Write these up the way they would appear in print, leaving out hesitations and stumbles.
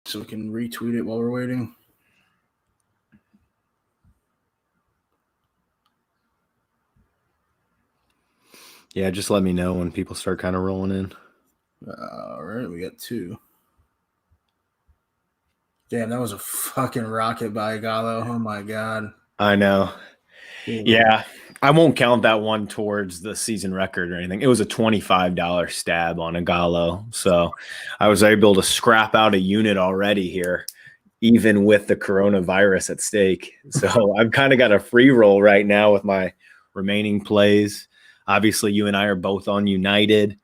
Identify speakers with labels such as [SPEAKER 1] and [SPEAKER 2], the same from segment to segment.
[SPEAKER 1] so we can retweet it while we're waiting.
[SPEAKER 2] Yeah, just let me know when people start kind of rolling in.
[SPEAKER 1] All right, we got 2. Damn, that was a fucking rocket by Gallo. Oh, my God.
[SPEAKER 2] I know. Yeah, I won't count that one towards the season record or anything. It was a $25 stab on a Gallo. So I was able to scrap out a unit already here, even with the coronavirus at stake. So I've kind of got a free roll right now with my remaining plays. Obviously, you and I are both on United.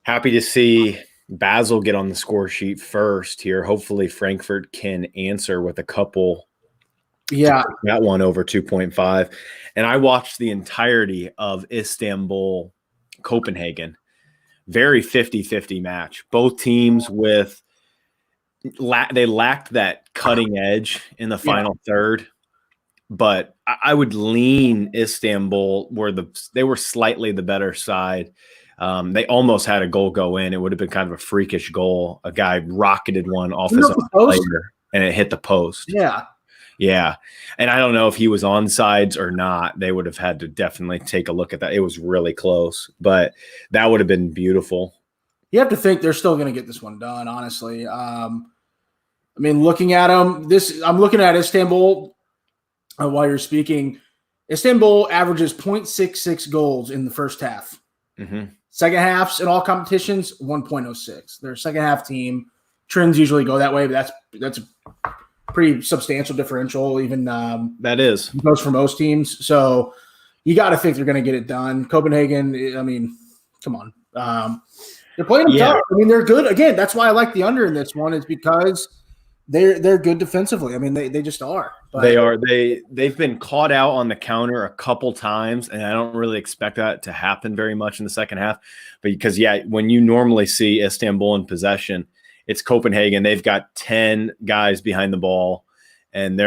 [SPEAKER 2] Happy to see Basel get on the score sheet first here. Hopefully, Frankfurt can answer with a couple.
[SPEAKER 1] Yeah.
[SPEAKER 2] That one over 2.5. And I watched the entirety of Istanbul, Copenhagen. Very 50-50 match. Both teams they lacked that cutting edge in the final third. But I would lean Istanbul where they were slightly the better side. They almost had a goal go in. It would have been kind of a freakish goal. A guy rocketed one off his own player, and it hit the post. Yeah. And I don't know if he was onside or not. They would have had to definitely take a look at that. It was really close, but that would have been beautiful.
[SPEAKER 1] You have to think they're still going to get this one done, honestly. I mean, looking at them, I'm looking at Istanbul while you're speaking. Istanbul averages 0.66 goals in the first half.
[SPEAKER 2] Mm-hmm.
[SPEAKER 1] Second halves in all competitions, 1.06. They're a second half team. Trends usually go that way, but that's a pretty substantial differential. Even
[SPEAKER 2] that is
[SPEAKER 1] goes for most teams. So you got to think they're going to get it done. Copenhagen, I mean, come on. They're playing them tough. I mean, they're good. Again, that's why I like the under in this one, is because they're good defensively. I mean, they just are.
[SPEAKER 2] But they are. They've been caught out on the counter a couple times, and I don't really expect that to happen very much in the second half. But because when you normally see Istanbul in possession, it's Copenhagen. They've got 10 guys behind the ball, and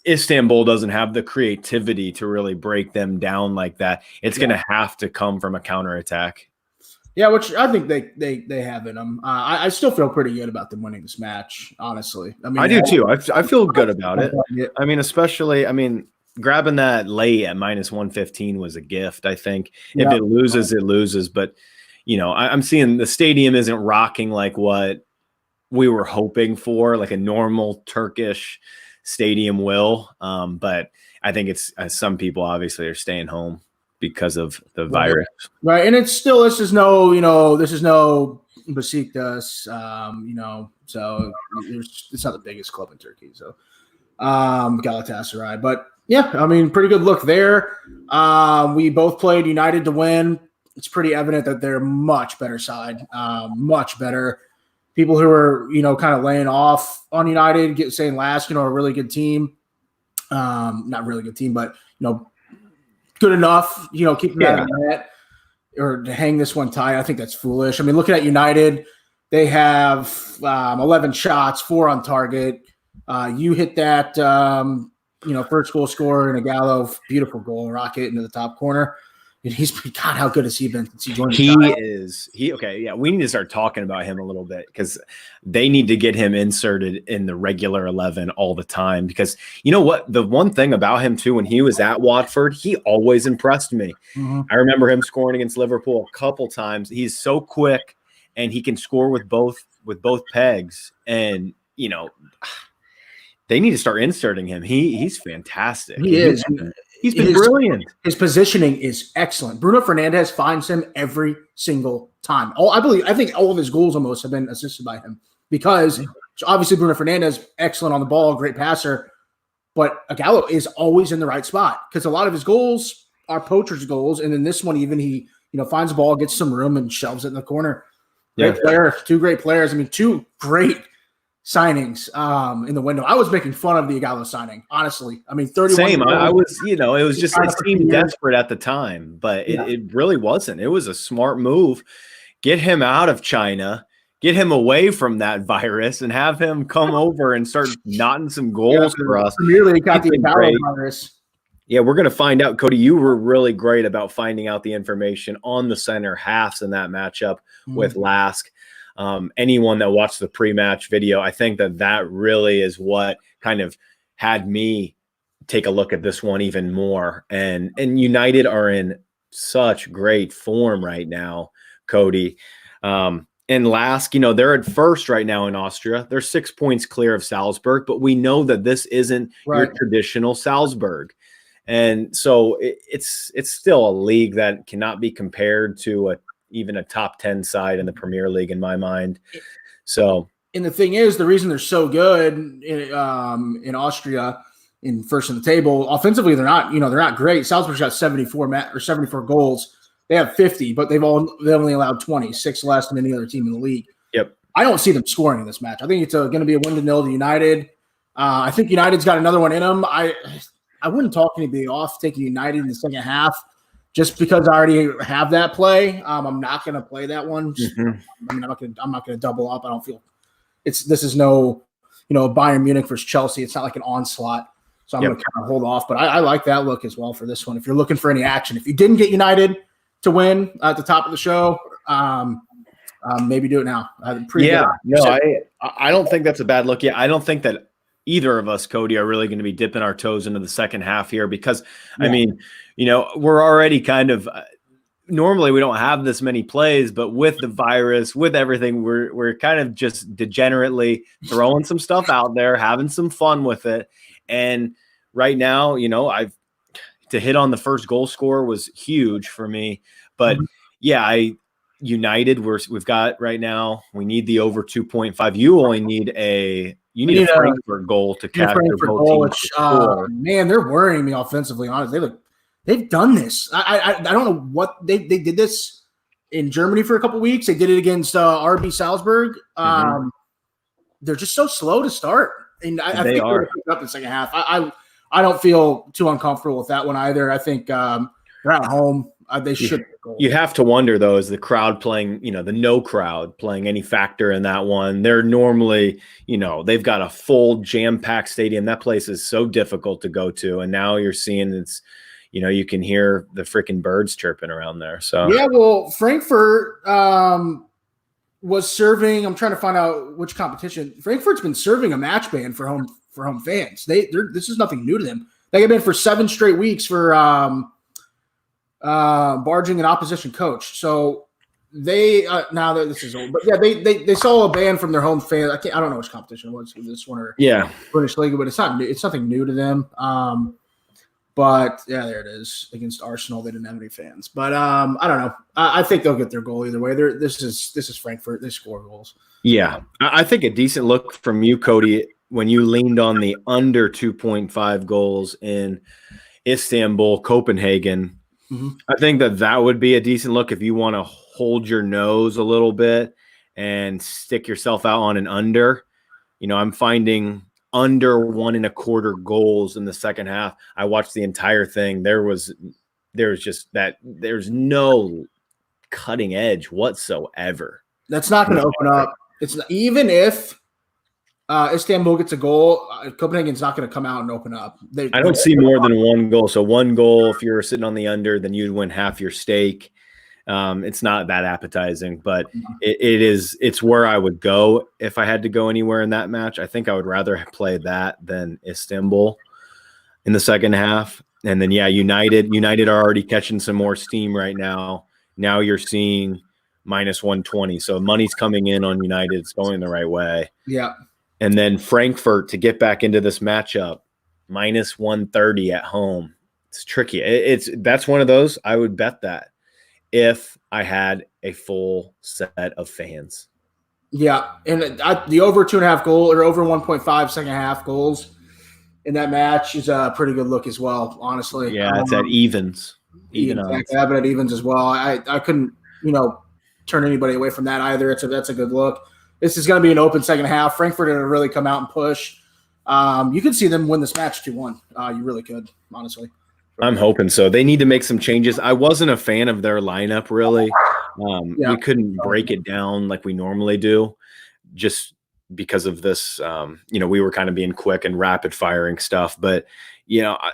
[SPEAKER 2] Istanbul doesn't have the creativity to really break them down like that. It's going to have to come from a counterattack.
[SPEAKER 1] Yeah, which I think they have in them. I still feel pretty good about them winning this match, honestly. I mean,
[SPEAKER 2] I do too. I feel good about it. I mean, especially, grabbing that late at -115 was a gift, I think. If it loses, it loses. But, I'm seeing the stadium isn't rocking like what we were hoping for, like a normal Turkish stadium will. But I think it's some people obviously are staying home because of the virus.
[SPEAKER 1] Right. And this is no Besiktas, so it's not the biggest club in Turkey. So Galatasaray, but yeah, I mean, pretty good look there. We both played United to win. It's pretty evident that they're much better side, much better. People who are, kind of laying off on United, saying last, a really good team. Not really good team, but, good enough, keeping that in the net or to hang this one tight. I think that's foolish. I mean, looking at United, they have 11 shots, 4 on target. You hit that, first goal scorer in a Gallo, beautiful goal, rocket into the top corner. And God, how good has he been since he joined?
[SPEAKER 2] We need to start talking about him a little bit, because they need to get him inserted in the regular 11 all the time. Because you know what? The one thing about him too, when he was at Watford, he always impressed me. Mm-hmm. I remember him scoring against Liverpool a couple times. He's so quick, and he can score with both pegs. And they need to start inserting him. He's fantastic.
[SPEAKER 1] He is.
[SPEAKER 2] He's been brilliant.
[SPEAKER 1] His positioning is excellent. Bruno Fernandes finds him every single time. I think all of his goals almost have been assisted by him, because obviously Bruno Fernandes, excellent on the ball, great passer, but Gallo is always in the right spot, because a lot of his goals are poacher's goals. And then this one, even he, finds the ball, gets some room and shoves it in the corner. Great player, 2 great players. 2 great signings in the window. I was making fun of the Gallo signing, honestly. 31.
[SPEAKER 2] Same. I was, it was just, it seemed desperate at the time, but it really wasn't. It was a smart move. Get him out of China, get him away from that virus, and have him come over and start knotting some goals for us.
[SPEAKER 1] Really got the virus.
[SPEAKER 2] Yeah, we're going to find out. Cody, you were really great about finding out the information on the center halves in that matchup with Lask. Anyone that watched the pre-match video, I think that really is what kind of had me take a look at this one even more. And United are in such great form right now, Cody. And last, they're at first right now in Austria. They're 6 points clear of Salzburg, but we know that this isn't your traditional Salzburg. And so it's still a league that cannot be compared to even a top 10 side in the Premier League in my mind. So,
[SPEAKER 1] and the thing is, the reason they're so good in Austria, in first in the table, offensively they're not great. Salzburg's got 74 goals. They have 50, but they only allowed 20, 6 less than any other team in the league.
[SPEAKER 2] Yep.
[SPEAKER 1] I don't see them scoring in this match. I think it's going to be a 1-0 to United. I think United's got another one in them. I wouldn't talk anybody off taking United in the second half just because I already have that play. I'm not going to play that one. I mean, I'm not going to double up. I don't feel this is no, Bayern Munich versus Chelsea. It's not like an onslaught. So I'm going to kind of hold off. But I like that look as well for this one. If you're looking for any action, if you didn't get United to win at the top of the show, maybe do it now.
[SPEAKER 2] I don't think that's a bad look. Yeah, I don't think that either of us, Cody, are really going to be dipping our toes into the second half here because, I mean, we're already kind of normally we don't have this many plays, but with the virus, with everything, we're kind of just degenerately throwing some stuff out there, having some fun with it. And right now, to hit on the first goal score was huge for me. But United, we've got right now, we need the over 2.5. You only need a Frankfurt goal to capture both teams.
[SPEAKER 1] Man, they're worrying me offensively. Honestly, they've done this. I don't know what they did this in Germany for a couple weeks. They did it against RB Salzburg. They're just so slow to start, and I think they're pick up in the second half. I don't feel too uncomfortable with that one either. I think they're at home. They should.
[SPEAKER 2] You have to wonder, though, is the crowd playing, the no crowd playing any factor in that one? They're normally, they've got a full jam-packed stadium. That place is so difficult to go to. And now you're seeing it's, you can hear the freaking birds chirping around there. So,
[SPEAKER 1] yeah, well, Frankfurt was serving. I'm trying to find out which competition. Frankfurt's been serving a match ban for home fans. This is nothing new to them. They have been for 7 straight weeks for barging an opposition coach. So they now that this is old, but yeah, they saw a ban from their home fans. I don't know which competition it was, this one or British League, but it's not new. It's nothing new to them. But yeah, there it is against Arsenal. They didn't have any fans, but I don't know. I think they'll get their goal either way. This is Frankfurt. They score goals.
[SPEAKER 2] Yeah, I think a decent look from you, Cody, when you leaned on the under 2.5 goals in Istanbul, Copenhagen. I think that would be a decent look if you want to hold your nose a little bit and stick yourself out on an under. I'm finding under 1.25 goals in the second half. I watched the entire thing. There's no cutting edge whatsoever.
[SPEAKER 1] That's not going to open up. It's not, even if Istanbul gets a goal, Copenhagen's not going to come out and open up.
[SPEAKER 2] I don't see more than 1 goal. So 1 goal, if you're sitting on the under, then you'd win half your stake. It's not that appetizing, but it's where I would go if I had to go anywhere in that match. I think I would rather play that than Istanbul in the second half. And then, United are already catching some more steam right now. Now you're seeing minus 120. So money's coming in on United. It's going the right way.
[SPEAKER 1] Yeah.
[SPEAKER 2] And then Frankfurt to get back into this matchup, minus 130 at home. It's tricky. That's one of those. I would bet that if I had a full set of fans.
[SPEAKER 1] Yeah, and the over 2.5 goal or over 1.5 second half goals in that match is a pretty good look as well, honestly.
[SPEAKER 2] Yeah, it's at evens.
[SPEAKER 1] Exactly. I have it at evens as well. I couldn't, turn anybody away from that either. That's a good look. This is going to be an open second half. Frankfurt going to really come out and push. You could see them win this match 2-1. You really could, honestly.
[SPEAKER 2] I'm hoping so. They need to make some changes. I wasn't a fan of their lineup, really. We couldn't break it down like we normally do just because of this. We were kind of being quick and rapid firing stuff. But,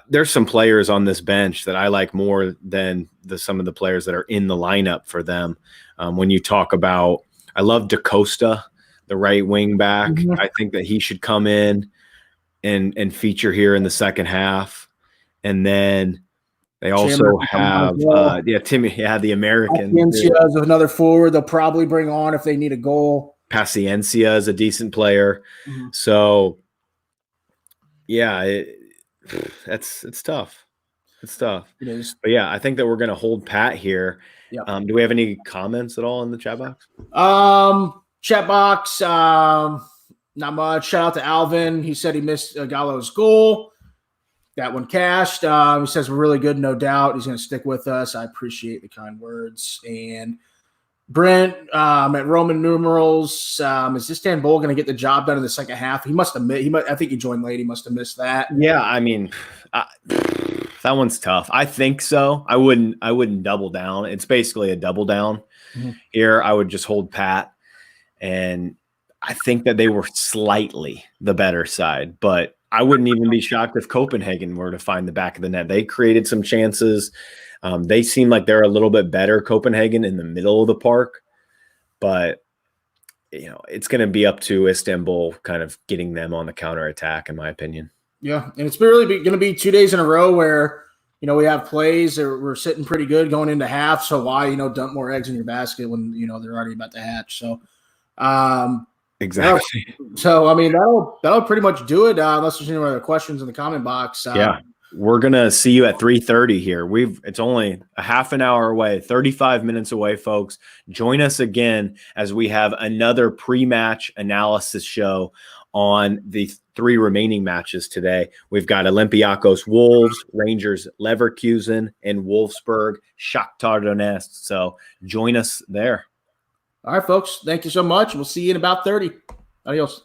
[SPEAKER 2] there's some players on this bench that I like more than some of the players that are in the lineup for them. When you talk about I love DaCosta, the right wing back.
[SPEAKER 1] Mhm.
[SPEAKER 2] I think that he should come in and feature here in the second half. And then they also have the American.
[SPEAKER 1] Paciencia is another forward they'll probably bring on if they need a goal.
[SPEAKER 2] Paciencia is a decent player.
[SPEAKER 1] Mm-hmm.
[SPEAKER 2] So yeah, it's tough. It's tough.
[SPEAKER 1] It is.
[SPEAKER 2] But yeah, I think that we're going to hold pat here.
[SPEAKER 1] Yeah.
[SPEAKER 2] Do we have any comments at all in the chat box?
[SPEAKER 1] Chat box, not much. Shout out to Alvin. He said he missed Gallo's goal. That one cashed. He says we're really good, no doubt. He's going to stick with us. I appreciate the kind words. And Brent at Roman numerals, is Istanbul going to get the job done in the second half? He must have. I think he joined late. He must have missed that.
[SPEAKER 2] Yeah, I mean, that one's tough. I think so. I wouldn't double down. It's basically a double down here. I would just hold pat, and I think that they were slightly the better side, but I wouldn't even be shocked if Copenhagen were to find the back of the net. They created some chances. They seem like they're a little bit better, Copenhagen, in the middle of the park. But, it's going to be up to Istanbul kind of getting them on the counterattack, in my opinion. Yeah,
[SPEAKER 1] and it's really going to be 2 days in a row where, we have plays that we're sitting pretty good going into half. So why, dump more eggs in your basket when, they're already about to hatch. So,
[SPEAKER 2] exactly.
[SPEAKER 1] So, I mean, that'll pretty much do it. Unless there's any other questions in the comment box.
[SPEAKER 2] Yeah, we're gonna see you at 3:30 here. It's only a half an hour away, 35 minutes away, folks. Join us again as we have another pre-match analysis show on the 3 remaining matches today. We've got Olympiacos Wolves, Rangers Leverkusen, and Wolfsburg Shakhtar Donetsk. So join us there.
[SPEAKER 1] All right, folks. Thank you so much. We'll see you in about 30. Adios.